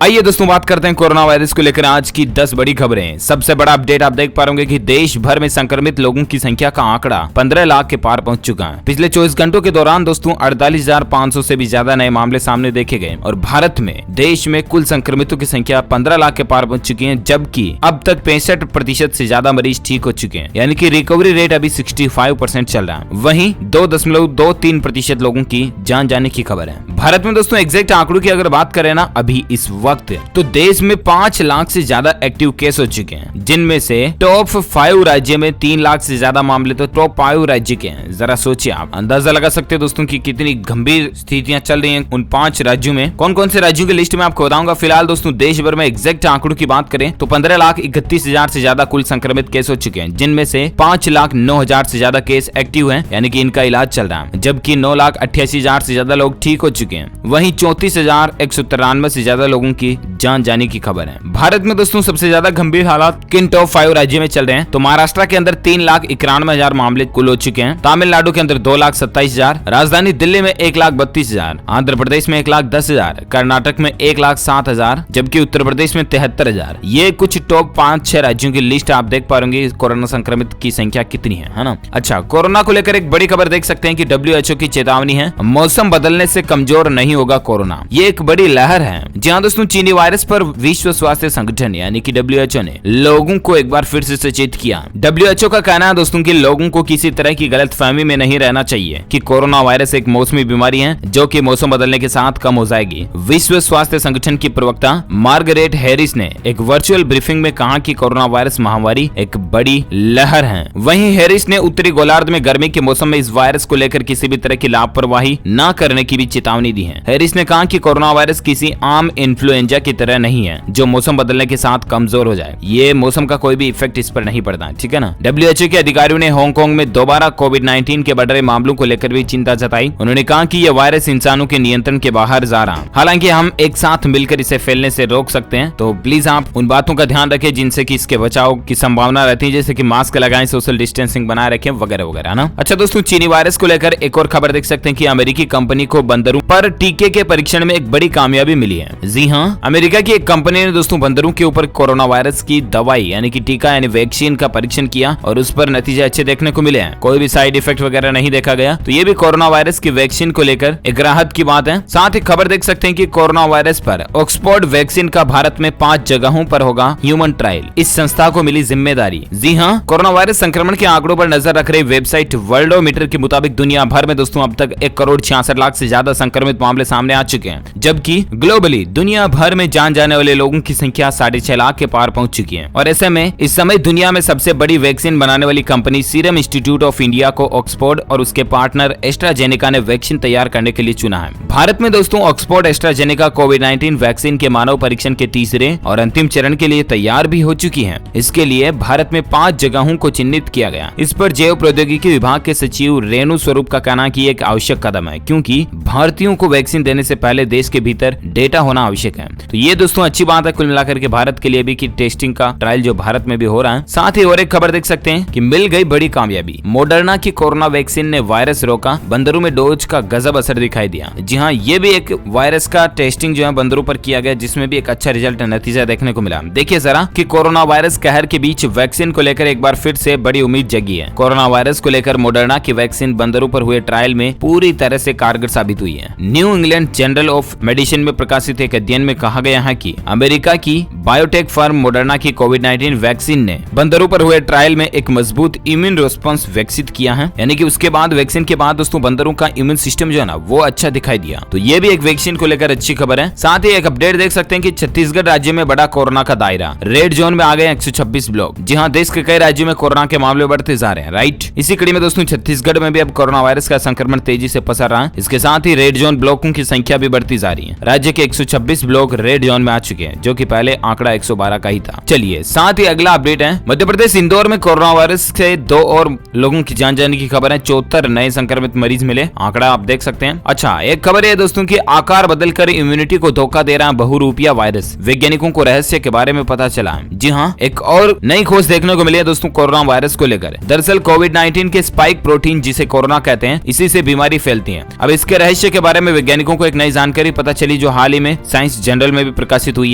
आइए दोस्तों बात करते हैं कोरोना वायरस को लेकर आज की 10 बड़ी खबरें। सबसे बड़ा अपडेट आप देख पा रहे होंगे कि देश भर में संक्रमित लोगों की संख्या का आंकड़ा 15 लाख के पार पहुंच चुका है। पिछले 24 घंटों के दौरान दोस्तों 48,500 से भी ज्यादा नए मामले सामने देखे गए और भारत में देश में कुल संक्रमितों की संख्या 15 लाख के पार पहुंच चुकी है, जबकि अब तक 65% से ज्यादा मरीज ठीक हो चुके हैं, यानी कि रिकवरी रेट अभी 65% चल रहा है। वहीं 2.23% लोगों की जान जाने की खबर है। भारत में दोस्तों एग्जैक्ट आंकड़ों की अगर बात करें ना अभी इस वक्त तो देश में 5 लाख से ज्यादा एक्टिव केस हो चुके हैं, जिनमें से टॉप 5 राज्य में 3 लाख से ज्यादा मामले तो टॉप 5 राज्य के हैं। जरा सोचिए, आप अंदाजा लगा सकते हैं दोस्तों कि कितनी गंभीर स्थितियां चल रही हैं उन 5 राज्यों में। कौन कौन से राज्यों की लिस्ट में आपको बताऊंगा। फिलहाल दोस्तों देश भर में एग्जैक्ट आंकड़ों की बात करें तो 15,31,000 से ज्यादा कुल संक्रमित केस हो चुके हैं, जिनमें से 5,09,000 से ज्यादा केस एक्टिव हैं, यानी कि इनका इलाज चल रहा है, जबकि 9,88,000 से ज्यादा लोग ठीक हो चुके हैं। वहीं 34,193 से ज्यादा लोगों की जान जाने की खबर है। भारत में दोस्तों सबसे ज्यादा गंभीर हालात किन टॉप 5 राज्यों में चल रहे हैं तो महाराष्ट्र के अंदर 3,91,000 मामले कुल हो चुके हैं, तमिलनाडु के अंदर 2,27,000, राजधानी दिल्ली में 1,32,000, आंध्र प्रदेश में 1,10,000, कर्नाटक में 1,07,000, जबकि उत्तर प्रदेश में 73,000। ये कुछ टॉप 5-6 राज्यों की लिस्ट आप देख पा रहे कोरोना संक्रमित की संख्या कितनी है ना। अच्छा, कोरोना को लेकर एक बड़ी खबर देख सकते हैं कि WHO की चेतावनी है, मौसम बदलने से कमजोर नहीं होगा कोरोना। ये एक बड़ी लहर है। जी हाँ दोस्तों, चीनी वायरस पर विश्व स्वास्थ्य संगठन यानी कि WHO ने लोगों को एक बार फिर से सचेत किया। WHO का कहना है दोस्तों कि लोगों को किसी तरह की गलतफहमी में नहीं रहना चाहिए कि कोरोना वायरस एक मौसमी बीमारी है जो कि मौसम बदलने के साथ कम हो जाएगी। विश्व स्वास्थ्य संगठन की प्रवक्ता मार्गरेट हैरिस ने एक वर्चुअल ब्रीफिंग में कहा कि कोरोना वायरस महामारी एक बड़ी लहर है। वहीं हैरिस ने उत्तरी गोलार्ध में गर्मी के मौसम में इस वायरस को लेकर किसी भी तरह की लापरवाही न करने की भी चेतावनी दी है। हैरिस ने कहा कि कोरोना वायरस किसी आम इन्फ्लुएंजा की तरह नहीं है जो मौसम बदलने के साथ कमजोर हो जाए। ये मौसम का कोई भी इफेक्ट इस पर नहीं पड़ता, ठीक है ना। WHO के अधिकारियों ने हांगकांग में दोबारा कोविड-19 के बढ़ रहे मामलों को लेकर भी चिंता जताई। उन्होंने कहा कि यह वायरस इंसानों के नियंत्रण के बाहर जा रहा है। हालांकि हम एक साथ मिलकर इसे फैलने से रोक सकते हैं, तो प्लीज आप उन बातों का ध्यान रखें जिनसे कि इसके बचाव की संभावना रहती है, जैसे कि मास्क लगाएं, सोशल डिस्टेंसिंग बनाए रखें वगैरह वगैरह ना। अच्छा दोस्तों, चीनी वायरस को लेकर एक और खबर देख सकते हैं कि अमेरिकी कंपनी को बंदरों पर टीके के परीक्षण में एक बड़ी कामयाबी मिली है। जी हाँ, अमेरिका की एक कंपनी ने दोस्तों बंदरों के ऊपर कोरोना वायरस की दवाई यानी कि टीका यानी वैक्सीन का परीक्षण किया और उस पर नतीजे अच्छे देखने को मिले हैं। कोई भी साइड इफेक्ट वगैरह नहीं देखा गया, तो ये भी कोरोना वायरस की वैक्सीन को लेकर एक राहत की बात है। साथ ही खबर देख सकते हैं कि कोरोना वायरस पर ऑक्सफोर्ड वैक्सीन का भारत में 5 जगहों पर होगा ह्यूमन ट्रायल। इस संस्था को मिली जिम्मेदारी। जी हाँ, कोरोना वायरस संक्रमण के आंकड़ों पर नजर रख रही वेबसाइट वर्ल्डोमीटर के मुताबिक दुनिया भर में दोस्तों अब तक 1,66,00,000 लाख से ज्यादा संक्रमित मामले सामने आ चुके हैं, जबकि ग्लोबली दुनिया भर में जान जाने वाले लोगों की संख्या 6.5 लाख के पार पहुंच चुकी है। और ऐसे में इस समय दुनिया में सबसे बड़ी वैक्सीन बनाने वाली company serum institute of India को ऑक्सफोर्ड और उसके पार्टनर एस्ट्राजेनेका ने वैक्सीन तैयार करने के लिए चुना है। भारत में दोस्तों ऑक्सफोर्ड एस्ट्राजेनेका कोविड-19 वैक्सीन के मानव परीक्षण के तीसरे और अंतिम चरण के लिए तैयार भी हो चुकी है। इसके लिए भारत में 5 जगहों को चिन्हित किया गया। इस पर जैव प्रौद्योगिकी विभाग के सचिव रेणु स्वरूप का कहना कि एक आवश्यक कदम है, क्योंकि भारतीयों को वैक्सीन देने से पहले देश के भीतर डेटा होना आवश्यक है। तो ये दोस्तों अच्छी बात है कुल मिलाकर के भारत के लिए भी कि टेस्टिंग का ट्रायल जो भारत में भी हो रहा है। साथ ही और एक खबर देख सकते हैं कि मिल गई बड़ी कामयाबी। मॉडर्ना की कोरोना वैक्सीन ने वायरस रोका, बंदरों में डोज का गजब असर दिखाई दिया। जी हाँ, ये भी एक वायरस का टेस्टिंग जो है बंदरों पर किया गया, जिसमें भी एक अच्छा रिजल्ट नतीजा देखने को मिला। देखिए जरा कि कोरोना वायरस कहर के बीच वैक्सीन को लेकर एक बार फिर से बड़ी उम्मीद जगी है। कोरोना वायरस को लेकर मॉडर्ना की वैक्सीन बंदरों पर हुए ट्रायल में पूरी तरह से कारगर साबित हुई है। New England journal of medicine में प्रकाशित एक अध्ययन में कहा गया है कि अमेरिका की बायोटेक फर्म मॉडर्ना की कोविड-19 वैक्सीन ने बंदरों पर हुए ट्रायल में एक मजबूत इम्यून रिस्पांस विकसित किया है, यानी कि उसके बाद वैक्सीन के बाद दोस्तों बंदरों का इम्यून सिस्टम जो है ना वो अच्छा दिखाई दिया। तो ये भी एक वैक्सीन को लेकर अच्छी खबर है। साथ ही एक अपडेट देख सकते हैं कि छत्तीसगढ़ राज्य में बड़ा कोरोना का दायरा, रेड जोन में आ गए 126 ब्लॉक। जी हाँ, देश के कई राज्यों में कोरोना के मामले बढ़ते जा रहे हैं, राइट। इसी कड़ी में दोस्तों छत्तीसगढ़ में भी अब कोरोना वायरस का संक्रमण तेजी से पसर रहा है। इसके साथ ही रेड जोन ब्लॉकों की संख्या भी बढ़ती जा रही है। राज्य के 126 ब्लॉक रेड जोन में आ चुके हैं, जो कि पहले आंकड़ा 112 का ही था। चलिए साथ ही अगला अपडेट है, मध्य प्रदेश इंदौर में कोरोना वायरस से 2 और लोगों की जान जाने की खबर है। 74 नए संक्रमित मरीज मिले, आंकड़ा आप देख सकते हैं। अच्छा, एक खबर है दोस्तों की आकार बदलकर इम्यूनिटी को धोखा दे रहा है बहुरूपिया वायरस। वैज्ञानिकों को रहस्य के बारे में पता चला है। जी हाँ, एक और नई खोज देखने को मिली है दोस्तों कोरोना वायरस को लेकर। दरअसल कोविड-19 के स्पाइक प्रोटीन जिसे कोरोना कहते हैं, इसी से बीमारी फैलती है। अब इसके रहस्य के बारे में वैज्ञानिकों को एक नई जानकारी पता चली जो हाल ही में साइंस जनरल में भी प्रकाशित हुई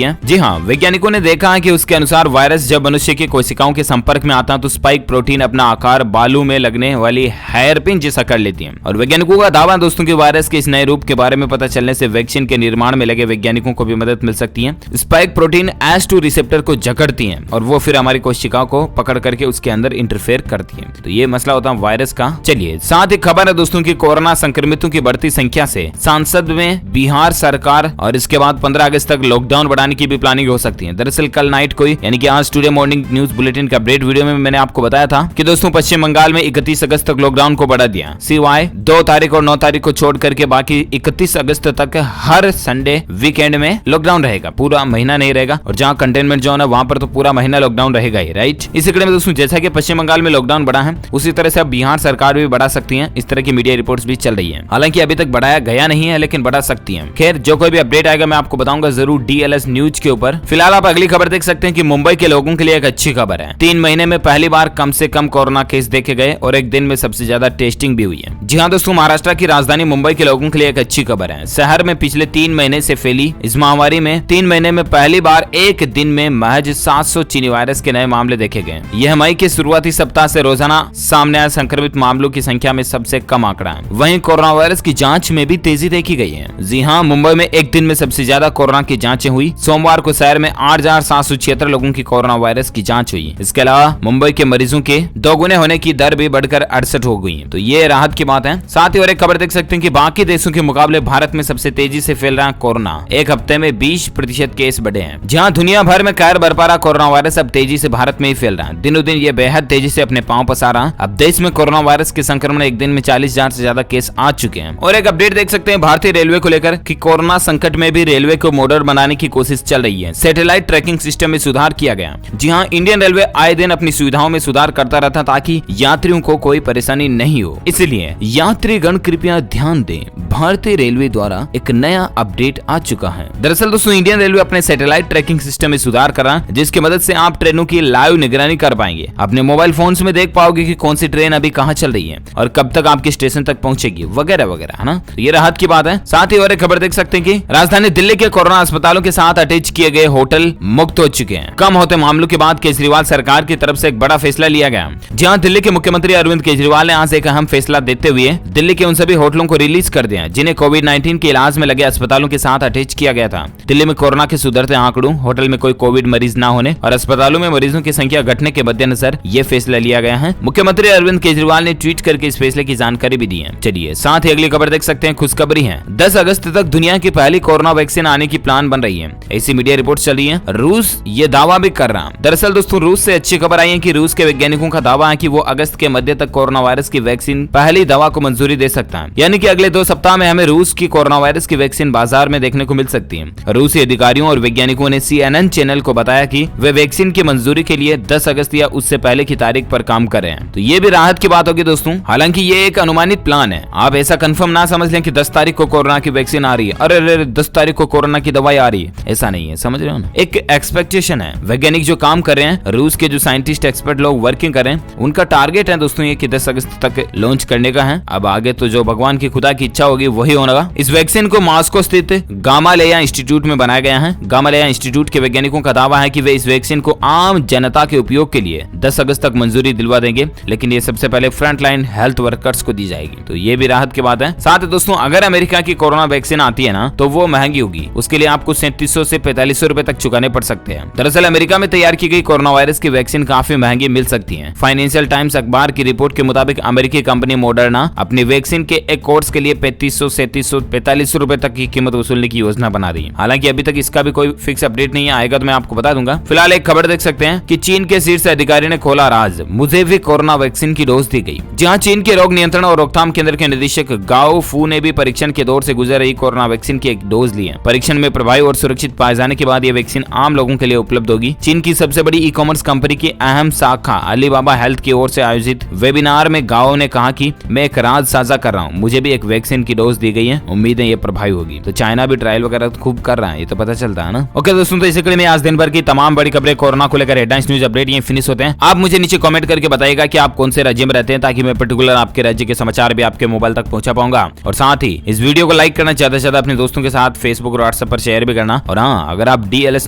है। जी हाँ, वैज्ञानिकों ने देखा है कि उसके अनुसार वायरस जब मनुष्य की कोशिकाओं के संपर्क में आता है तो स्पाइक प्रोटीन अपना आकार बालू में लगने वाली हेयरपिन जैसा कर लेती है। और वैज्ञानिकों का दावा है दोस्तों कि वायरस के इस नए रूप के बारे में पता चलने से वैक्सीन के निर्माण में लगे वैज्ञानिकों को भी मदद मिल सकती है। स्पाइक प्रोटीन H2 रिसेप्टर को जकड़ती है और वो फिर हमारी कोशिकाओं को पकड़ करके उसके अंदर इंटरफेयर करती है। तो ये मसला होता है वायरस का। चलिए, साथ ही खबर है दोस्तों की कोरोना संक्रमितों की बढ़ती संख्या से संसद में बिहार सरकार और इसके बाद 15 अगस्त तक लॉकडाउन बढ़ाने की भी प्लानिंग हो सकती है। दरअसल कल नाइट को यानी कि आज टुडे मॉर्निंग न्यूज बुलेटिन का अपडेट वीडियो में मैंने आपको बताया था कि दोस्तों पश्चिम बंगाल में 31 अगस्त तक लॉकडाउन को बढ़ा दिया। सिवाय 2 तारीख और 9 तारीख को छोड़ करके बाकी 31 अगस्त तक हर संडे वीकेंड में लॉकडाउन रहेगा, पूरा महीना नहीं रहेगा। और जहां कंटेनमेंट जोन है वहां पर तो पूरा महीना लॉकडाउन रहेगा ही, राइट। इसी कड़ी में दोस्तों जैसा कि पश्चिम बंगाल में लॉकडाउन बढ़ा है उसी तरह से अब बिहार सरकार भी बढ़ा सकती है। इस तरह की मीडिया रिपोर्ट्स भी चल रही है। हालांकि अभी तक बढ़ाया गया नहीं है लेकिन बढ़ा सकती है। खैर, जो कोई भी अपडेट आएगा मैं आपको बताऊंगा जरूर DLS न्यूज के ऊपर। फिलहाल आप अगली खबर देख सकते हैं कि मुंबई के लोगों के लिए एक अच्छी खबर है। 3 महीने में पहली बार कम से कम कोरोना केस देखे गए और एक दिन में सबसे ज्यादा टेस्टिंग भी हुई है। जी हाँ दोस्तों, महाराष्ट्र की राजधानी मुंबई के लोगों के लिए एक अच्छी खबर है। शहर में पिछले 3 महीने से फैली इस महामारी में 3 महीने में पहली बार एक दिन में महज 700 चीनी वायरस के नए मामले देखे गए। यह मई के शुरुआती सप्ताह से रोजाना सामने आए संक्रमित मामलों की संख्या में सबसे कम आंकड़ा है। वहीं कोरोना वायरस की जांच में भी तेजी देखी गई है। जी हाँ, मुंबई में एक दिन में सबसे ज्यादा कोरोना की जांचें हुई। सोमवार को शहर में 8,776 लोगों की कोरोना वायरस की जांच हुई। इसके अलावा मुंबई के मरीजों के 2 गुने होने की दर भी बढ़कर 68 हो गई। तो ये राहत की बात है। साथ ही और एक खबर देख सकते हैं कि बाकी देशों के मुकाबले भारत में सबसे तेजी से फैल रहा है कोरोना। एक हफ्ते में 20% केस बढ़े हैं। जहां दुनिया भर में कहर बरपा रहा कोरोना वायरस अब तेजी से भारत में ही फैल रहा है। दिनों दिन ये बेहद तेजी से अपने पांव पसार रहा है। अब देश में कोरोना वायरस के संक्रमण एक दिन में 40,000 से ज्यादा केस आ चुके हैं। और एक अपडेट देख सकते हैं भारतीय रेलवे को लेकर कि कोरोना संकट में भी रेलवे को मॉडर्न बनाने की कोशिश चल रही है। सैटेलाइट ट्रैकिंग सिस्टम में सुधार किया गया। जी हाँ, इंडियन रेलवे आए दिन अपनी सुविधाओं में सुधार करता रहता ताकि यात्रियों को कोई परेशानी नहीं हो। इसलिए यात्रीगण कृपया ध्यान दें, भारतीय रेलवे द्वारा एक नया अपडेट आ चुका है। दरअसल दोस्तों इंडियन रेलवे अपने सैटेलाइट ट्रैकिंग सिस्टम में सुधार कर रहा है जिसकी मदद से आप ट्रेनों की लाइव निगरानी कर पाएंगे। अपने मोबाइल फोन्स में देख पाओगे कि कौन सी ट्रेन अभी कहां चल रही है और कब तक आपके स्टेशन तक पहुंचेगी वगैरह वगैरह, है ना। तो ये राहत की बात है। साथ ही और एक खबर देख सकते हैं कि राजधानी दिल्ली के कोरोना अस्पतालों के साथ अटैच किए गए होटल मुक्त हो चुके हैं। कम होते मामलों के बाद केजरीवाल सरकार की तरफ से एक बड़ा फैसला लिया गया। जहां दिल्ली के मुख्यमंत्री अरविंद केजरीवाल ने आज एक अहम फैसला देते हुए दिल्ली के उन सभी होटलों को रिलीज कर दिया जिन्हें कोविड-19 के इलाज में लगे अस्पतालों के साथ अटैच किया गया था। दिल्ली में कोरोना के सुधरते आंकड़ों, होटल में कोई कोविड मरीज न होने और अस्पतालों में मरीजों की संख्या घटने के मद्देनजर ये फैसला लिया गया है। मुख्यमंत्री अरविंद केजरीवाल ने ट्वीट करके इस फैसले की जानकारी भी दी है। चलिए साथ ही अगली खबर देख सकते हैं, खुशखबरी है। 10 अगस्त तक दुनिया की पहली कोरोना वैक्सीन आने की प्लान बन रही है। ऐसी मीडिया रिपोर्ट चल रही है। रूस ये दावा भी कर रहा है। दरअसल दोस्तों रूस से अच्छी खबर आई है कि रूस के वैज्ञानिकों का दावा है कि वो अगस्त के मध्य तक कोरोना वायरस की वैक्सीन पहली दवा को मंजूरी दे सकता है। यानी कि अगले 2 सप्ताह में हमें रूस की कोरोना वायरस की वैक्सीन बाजार में देखने को मिल सकती है। रूसी अधिकारियों और वैज्ञानिकों ने CNN चैनल को बताया कि वे वैक्सीन की मंजूरी के लिए 10 अगस्त या उससे पहले की तारीख पर काम कर रहे हैं। तो ये भी राहत की बात होगी दोस्तों। हालांकि ये एक अनुमानित प्लान है। आप ऐसा कंफर्म ना समझ लें कि 10 तारीख को कोरोना की वैक्सीन आ रही है, अरे 10 तारीख को कोरोना की दवाई आ रही है, ऐसा नहीं है, समझ रहे हो ना। एक एक्सपेक्टेशन है। वैज्ञानिक जो काम कर रहे हैं, रूस के जो साइंटिस्ट एक्सपर्ट लोग वर्किंग कर रहे हैं, उनका टारगेट है दोस्तों ये कि 10 अगस्त तक लॉन्च करने का है। अब आगे तो जो भगवान की खुदा की इच्छा होगी वही होगा। इस वैक्सीन को मॉस्को स्थित गामालेया इंस्टीट्यूट में बनाया गया है। गामालेया इंस्टीट्यूट के वैज्ञानिकों का दावा है कि वे इस वैक्सीन को आम जनता के उपयोग के लिए 10 अगस्त तक मंजूरी दिलवा देंगे, लेकिन ये सबसे पहले फ्रंटलाइन हेल्थ वर्कर्स को दी जाएगी। तो ये भी राहत की बात है। साथ ही दोस्तों अगर अमेरिका की कोरोना वैक्सीन आती है ना तो वो महंगी होगी। उसके लिए आपको 3700 से 4500 रुपए तक चुकाने पड़ सकते हैं। दरअसल अमेरिका में तैयार की गई कोरोना वायरस की वैक्सीन काफी महंगी मिल सकती है। फाइनेंशियल टाइम्स अखबार की रिपोर्ट के मुताबिक अमेरिकी कंपनी मॉडर्ना अपनी वैक्सीन के एक कोर्स के लिए 3500 से 4500 रुपए तक की कीमत वसूलने की योजना बना रही है। हालांकि अभी तक इसका भी कोई फिक्स अपडेट नहीं आएगा तो मैं आपको बता दूंगा। फिलहाल एक खबर देख सकते हैं कि चीन के शीर्ष अधिकारी ने खोला राज, मुझे भी कोरोना वैक्सीन की डोज दी गई। जहां चीन के रोग नियंत्रण और रोकथाम केंद्र के निदेशक गाओ फू ने भी परीक्षण के दौर से गुजर रही कोरोना वैक्सीन की एक डोज ली है। परीक्षण में प्रभावी और सुरक्षित पाए जाने के बाद यह वैक्सीन आम लोगों के लिए उपलब्ध होगी। चीन की सबसे बड़ी ई-कॉमर्स कंपनी की अहम शाखा अलीबाबा हेल्थ की ओर से आयोजित वेबिनार में गाओ ने कहा कि मैं एक राज साझा कर रहा हूं, मुझे भी एक वैक्सीन की डोज दी गई है, उम्मीद है ये प्रभावी होगी। तो चाइना भी ट्रायल वगैरह खूब कर रहा है, ये तो पता चलता है ना। ओके दोस्तों, तो इसी के लिए आज दिन भर की तमाम बड़ी खबरें कोरोना को लेकर हेडलाइंस न्यूज अपडेट ये फिनिश होते हैं। आप मुझे नीचे कमेंट करके बताइएगा कि आप कौन से राज्य में रहते हैं ताकि मैं पर्टिकुलर आपके राज्य के समाचार भी आपके मोबाइल तक पहुंचा पाऊंगा। और साथ ही इस वीडियो को लाइक करना, ज्यादा से ज्यादा अपने दोस्तों के साथ फेसबुक और व्हाट्सएप व्हाट्सएप पर शेयर भी करना। और हाँ, अगर आप DLS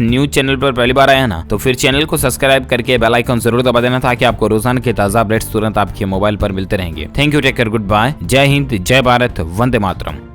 न्यूज चैनल पर पहली बार आए हैं ना, तो फिर चैनल को सब्सक्राइब करके बेल आइकन जरूर दबा देना, ताकि आपको रोजाना के ताजा अपडेट्स तुरंत आपके मोबाइल पर मिलते रहेंगे। Thank you, take care, good bye, जय हिंद, जय भारत, वंदे मातरम।